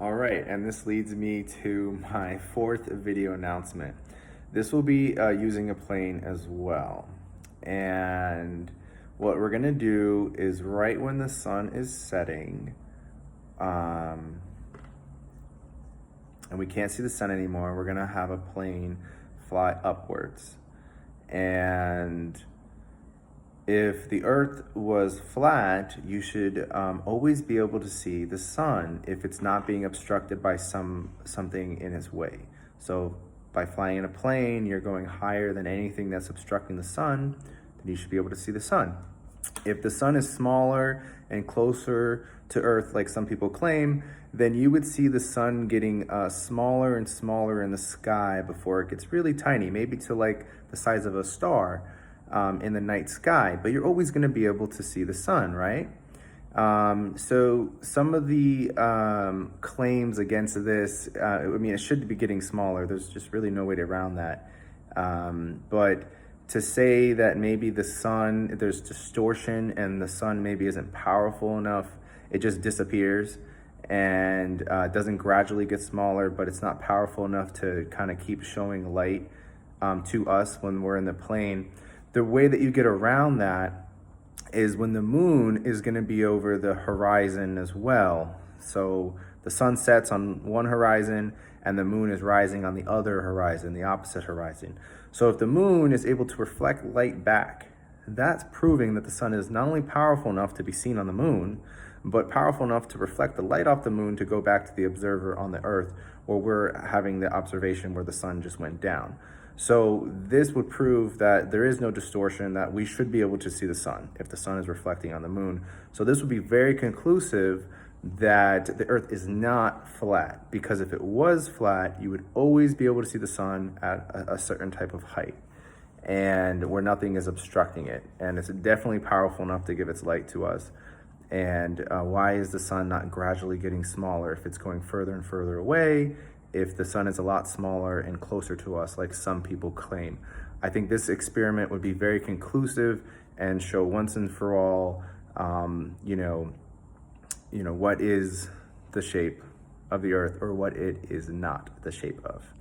All right, and this leads me to my fourth video announcement. This will be using a plane as well. And what we're gonna do is right when the sun is setting, and we can't see the sun anymore, we're gonna have a plane fly upwards. And if the earth was flat, you should always be able to see the sun if it's not being obstructed by something in its way. So by flying in a plane, you're going higher than anything that's obstructing the sun, then you should be able to see the sun. If the sun is smaller and closer to earth, like some people claim, then you would see the sun getting smaller and smaller in the sky before it gets really tiny, maybe to like the size of a star. In the night sky, but you're always going to be able to see the sun, right? So some of the claims against this, I mean, it should be getting smaller. There's just really no way around that. But to say that maybe the sun, there's distortion and the sun maybe isn't powerful enough, it just disappears and doesn't gradually get smaller, but it's not powerful enough to kind of keep showing light to us when we're in the plane. The way that you get around that is when the moon is going to be over the horizon as well. So the sun sets on one horizon and the moon is rising on the other horizon, the opposite horizon. So if the moon is able to reflect light back, that's proving that the sun is not only powerful enough to be seen on the moon, but powerful enough to reflect the light off the moon to go back to the observer on the earth, where we're having the observation where the sun just went down. So this would prove that there is no distortion, that we should be able to see the sun if the sun is reflecting on the moon. So this would be very conclusive that the earth is not flat, because if it was flat, you would always be able to see the sun at a certain type of height and where nothing is obstructing it. And it's definitely powerful enough to give its light to us. And why is the sun not gradually getting smaller if it's going further and further away, if the sun is a lot smaller and closer to us, like some people claim? I think this experiment would be very conclusive and show once and for all, what is the shape of the earth or what it is not the shape of.